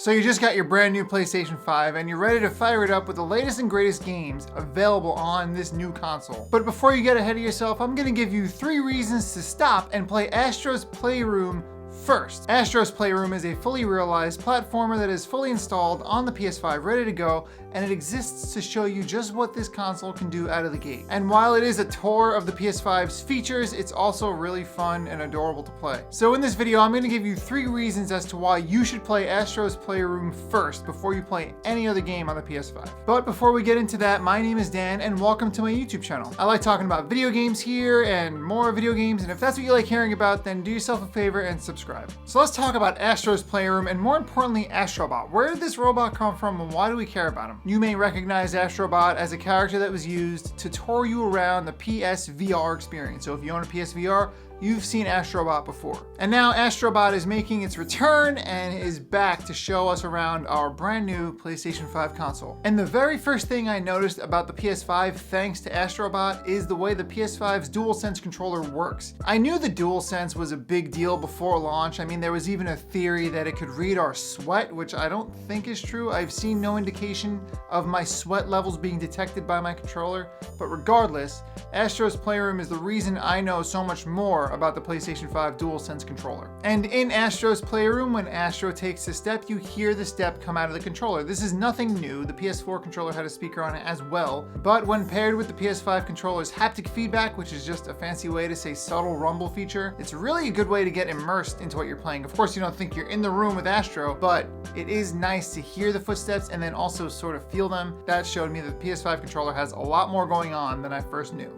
So you just got your brand new PlayStation 5 and you're ready to fire it up with the latest and greatest games available on this new console. But before you get ahead of yourself, I'm gonna give you 3 reasons to stop and play Astro's Playroom first. Astro's Playroom is a fully realized platformer that is fully installed on the PS5, ready to go, and it exists to show you just what this console can do out of the gate. And while it is a tour of the PS5's features, it's also really fun and adorable to play. So in this video, I'm gonna give you 3 reasons as to why you should play Astro's Playroom first before you play any other game on the PS5. But before we get into that, my name is Dan and welcome to my YouTube channel. I like talking about video games here and more video games, and if that's what you like hearing about, then do yourself a favor and subscribe. So let's talk about Astro's Playroom and more importantly, Astrobot. Where did this robot come from and why do we care about him? You may recognize Astrobot as a character that was used to tour you around the PSVR experience. So if you own a PSVR, you've seen Astrobot before. And now Astrobot is making its return and is back to show us around our brand new PlayStation 5 console. And the very first thing I noticed about the PS5 thanks to Astrobot is the way the PS5's Dual Sense controller works. I knew the Dual Sense was a big deal before launch. I mean, there was even a theory that it could read our sweat, which I don't think is true. I've seen no indication of my sweat levels being detected by my controller. But regardless, Astro's Playroom is the reason I know so much more about the PlayStation 5 Dual Sense controller. And in Astro's Playroom, when Astro takes a step, you hear the step come out of the controller. This is nothing new. The PS4 controller had a speaker on it as well, but when paired with the PS5 controller's haptic feedback, which is just a fancy way to say subtle rumble feature, it's really a good way to get immersed into what you're playing. Of course, you don't think you're in the room with Astro, but it is nice to hear the footsteps and then also sort of feel them. That showed me that the PS5 controller has a lot more going on than I first knew.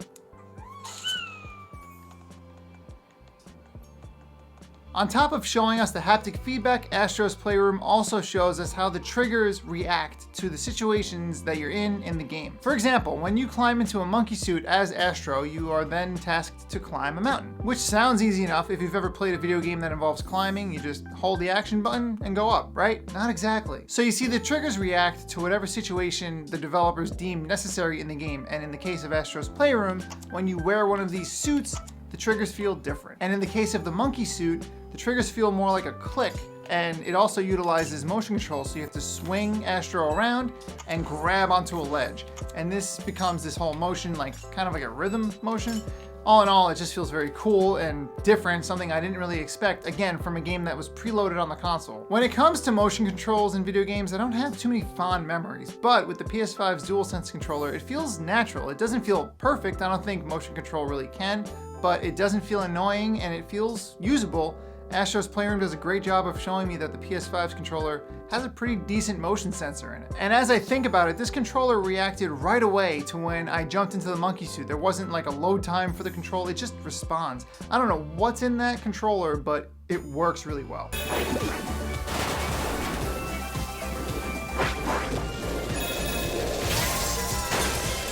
On top of showing us the haptic feedback, Astro's Playroom also shows us how the triggers react to the situations that you're in the game. For example, when you climb into a monkey suit as Astro, you are then tasked to climb a mountain, which sounds easy enough. If you've ever played a video game that involves climbing, you just hold the action button and go up, right? Not exactly. So you see the triggers react to whatever situation the developers deem necessary in the game, and in the case of Astro's Playroom, when you wear one of these suits, the triggers feel different. And in the case of the monkey suit, the triggers feel more like a click, and it also utilizes motion control, so you have to swing Astro around and grab onto a ledge. And this becomes this whole motion, like kind of like a rhythm motion. All in all, it just feels very cool and different, something I didn't really expect, again, from a game that was preloaded on the console. When it comes to motion controls in video games, I don't have too many fond memories, but with the PS5's DualSense controller, it feels natural. It doesn't feel perfect, I don't think motion control really can, but it doesn't feel annoying and it feels usable. Astro's Playroom does a great job of showing me that the PS5's controller has a pretty decent motion sensor in it. And as I think about it, this controller reacted right away to when I jumped into the monkey suit. There wasn't like a load time for the control, it just responds. I don't know what's in that controller, but it works really well.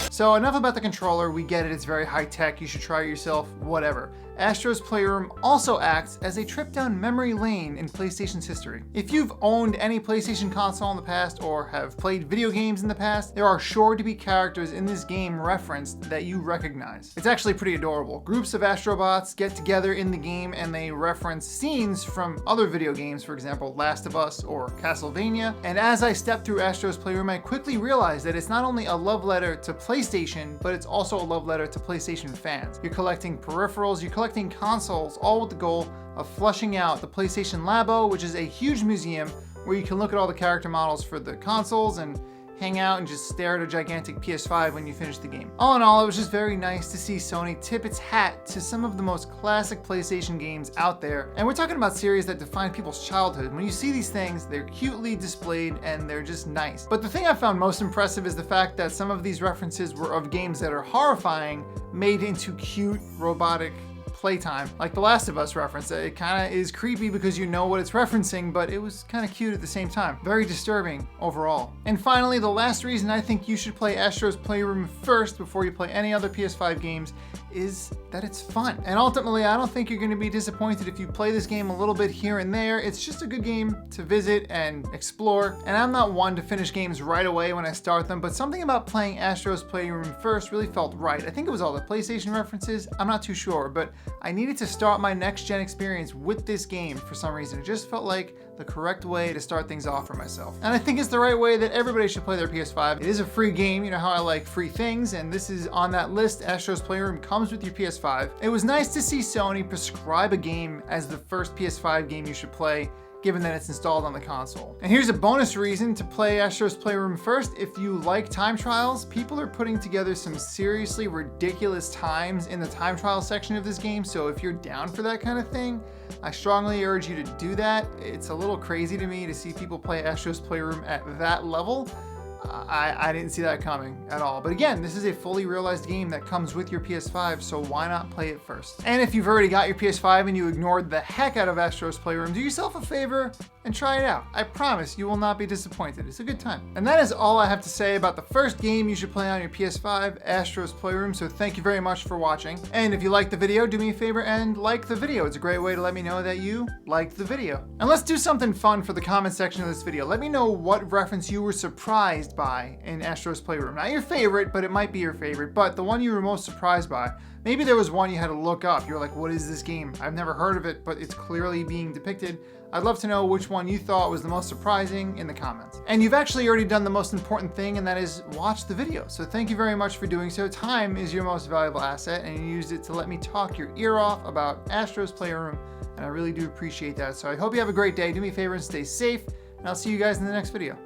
So enough about the controller, we get it, it's very high tech, you should try it yourself, whatever. Astro's Playroom also acts as a trip down memory lane in PlayStation's history. If you've owned any PlayStation console in the past or have played video games in the past, there are sure to be characters in this game referenced that you recognize. It's actually pretty adorable. Groups of Astrobots get together in the game and they reference scenes from other video games, for example, Last of Us or Castlevania. And as I stepped through Astro's Playroom, I quickly realized that it's not only a love letter to PlayStation, but it's also a love letter to PlayStation fans. You're collecting peripherals, you're collecting consoles, all with the goal of flushing out the PlayStation Labo, which is a huge museum where you can look at all the character models for the consoles and hang out and just stare at a gigantic PS5 when you finish the game. All in all, it was just very nice to see Sony tip its hat to some of the most classic PlayStation games out there. And we're talking about series that define people's childhood. When you see these things, they're cutely displayed and they're just nice. But the thing I found most impressive is the fact that some of these references were of games that are horrifying, made into cute, robotic playtime, like the Last of Us reference. It kind of is creepy because you know what it's referencing, but it was kind of cute at the same time. Very disturbing overall. And finally, the last reason I think you should play Astro's Playroom first before you play any other PS5 games is that it's fun. And ultimately, I don't think you're going to be disappointed if you play this game a little bit here and there. It's just a good game to visit and explore. And I'm not one to finish games right away when I start them, but something about playing Astro's Playroom first really felt right. I think it was all the PlayStation references. I'm not too sure, but I needed to start my next gen experience with this game for some reason. It just felt like the correct way to start things off for myself. And I think it's the right way that everybody should play their PS5. It is a free game, you know how I like free things, and this is on that list. Astro's Playroom comes with your PS5. It was nice to see Sony prescribe a game as the first PS5 game you should play, given that it's installed on the console. And here's a bonus reason to play Astro's Playroom first. If you like time trials, people are putting together some seriously ridiculous times in the time trial section of this game, so if you're down for that kind of thing, I strongly urge you to do that. It's a little crazy to me to see people play Astro's Playroom at that level. I didn't see that coming at all. But again, this is a fully realized game that comes with your PS5, so why not play it first? And if you've already got your PS5 and you ignored the heck out of Astro's Playroom, do yourself a favor and try it out. I promise you will not be disappointed. It's a good time. And that is all I have to say about the first game you should play on your PS5, Astro's Playroom. So thank you very much for watching. And if you liked the video, do me a favor and like the video. It's a great way to let me know that you liked the video. And let's do something fun for the comment section of this video. Let me know what reference you were surprised by in Astro's Playroom. Not your favorite, but it might be your favorite, but the one you were most surprised by. Maybe there was one you had to look up. You're like, what is this game? I've never heard of it, but it's clearly being depicted. I'd love to know which one you thought was the most surprising in the comments. And you've actually already done the most important thing, and that is watch the video. So thank you very much for doing so. Time is your most valuable asset, and you used it to let me talk your ear off about Astro's Playroom, and I really do appreciate that. So I hope you have a great day. Do me a favor and stay safe, and I'll see you guys in the next video.